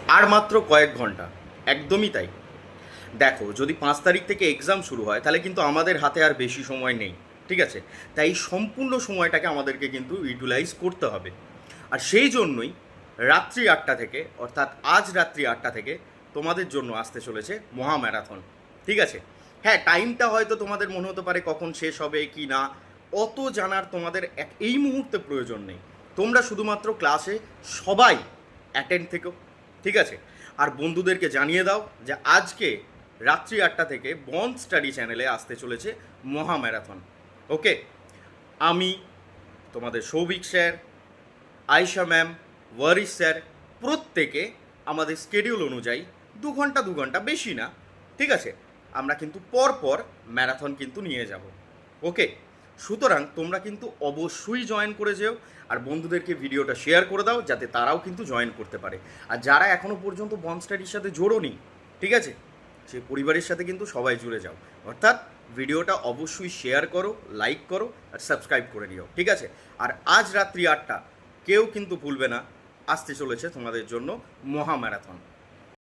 আর মাত্র কয়েক ঘন্টা, একদমই তাই। দেখো, যদি 5 তারিখ থেকে এক্সাম শুরু হয় তাহলে কিন্তু আমাদের হাতে আর বেশি সময় নেই, ঠিক আছে? তাই এই সম্পূর্ণ সময়টাকে আমাদেরকে কিন্তু ইউটিলাইজ করতে হবে। আর সেই জন্যই রাত্রি 8টা থেকে, অর্থাৎ আজ রাত্রি 8টা থেকে তোমাদের জন্য আসতে চলেছে মহা ম্যারাথন, ঠিক আছে? হ্যাঁ, টাইমটা হয়তো তোমাদের মনে হতে পারে কখন শেষ হবে কি না, অত জানার তোমাদের এই মুহূর্তে প্রয়োজন নেই। তোমরা শুধুমাত্র ক্লাসে সবাই অ্যাটেন্ড থেকো, ঠিক আছে? আর বন্ধুদেরকে জানিয়ে দাও যে আজকে রাত্রি 8টা থেকে বন্ড স্টাডি চ্যানেলে আসতে চলেছে মহা ম্যারাথন। ওকে, আমি তোমাদের সৌভিক স্যার, আয়শা ম্যাম, ওয়ারিস স্যার, প্রত্যেকে আমাদের স্কেডিউল অনুযায়ী 2 ঘন্টা বেশি না, ঠিক আছে, আমরা কিন্তু পর ম্যারাথন কিন্তু নিয়ে যাব। ওকে, সুতরাং তোমরা কিন্তু অবশ্যই জয়েন করে যেও। আর বন্ধুদেরকে ভিডিওটা শেয়ার করে দাও যাতে তারাও কিন্তু জয়েন করতে পারে। আর যারা এখনও পর্যন্ত বন্ড স্টাডির সাথে জোড়োনি, ঠিক আছে, সেই পরিবারের সাথে কিন্তু সবাই জুড়ে যাও। অর্থাৎ ভিডিওটা অবশ্যই শেয়ার করো, লাইক করো আর সাবস্ক্রাইব করে নিও, ঠিক আছে? আর আজ রাত্রি 8টা কেউ কিন্তু ভুলবে না, আসতে চলেছে তোমাদের জন্য মহা ম্যারাথন।